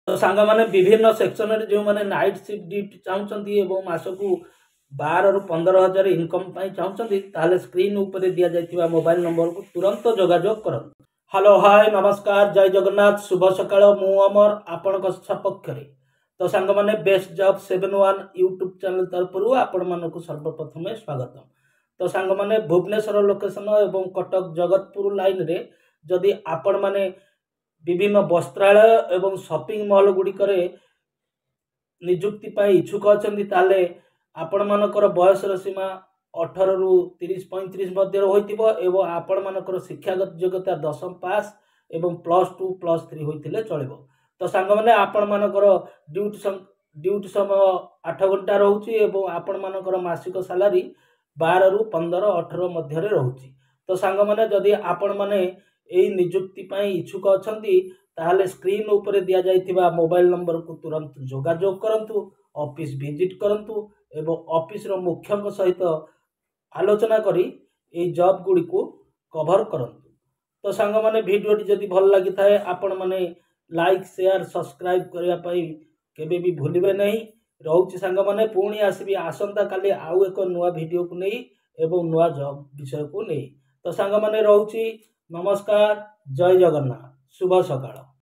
तो सांग मैंने विभिन्न सेक्शन रे जो मैंने नाइट शिफ्ट ड्यूटी चाहूँगी एवं मासकू 12 ରୁ 15,000 इनकम चाहूँगी ताहले स्क्रीन ऊपर दिया जाइथिबा मोबाइल नंबर को तुरंत जोगाजोग करन। हेलो हाय नमस्कार जय जगन्नाथ शुभ सकाळ मु अमर आपणक सपक्ष रे। तो सांग मैंने बेस्ट जॉब 71 यूट्यूब चैनल तरफ आपण मानक सर्वप्रथम स्वागत। तो सांग मैंने भुवनेश्वर लोकेशन एवं कटक जगतपुर लाइन रे जदि आपण माने विभिन्न वस्त्रालय एवं शॉपिंग मॉल गुड़िक निजुक्ति इच्छुक अच्छा आपण मानकर बयसर सीमा 18 ରୁ 30-35 मध्य होइतिबो आपण मानकर शिक्षागत योग्यता 10वीं पास एवं +2+3 होइतिले चलिबो। तो सांग माने आपण मानकर ड्यूटी समय 8 घंटा रहउची एवं आपण मानकर मासिक सैलरी 12 ରୁ 15-18 मध्य रहउची। तो सांग माने जदि आपण माने एई निजुक्ति इच्छुक अछंती ताहले स्क्रीन ऊपर दिया जाइथिबा मोबाइल नंबर को तुरंत जोगाजोग करंतु, ऑफिस विजिट करंतु एवं ऑफिस रो मुख्यक सहित आलोचना करी ए जॉब गुडी को कवर करंतु। तो सांग माने वीडियो जदि भल लागि थाए आपण माने लाइक शेयर सब्सक्राइब करिया पई केबे भी भूलिबे नहीं। रहउची सांग माने पुणी आसीबी आसंता काली आउ एक नुवा वीडियो को नहीं एवं नुवा जॉब विषय को नहीं। तो सांग माने रहउची नमस्कार जय जगन्नाथ शुभ सकाळ।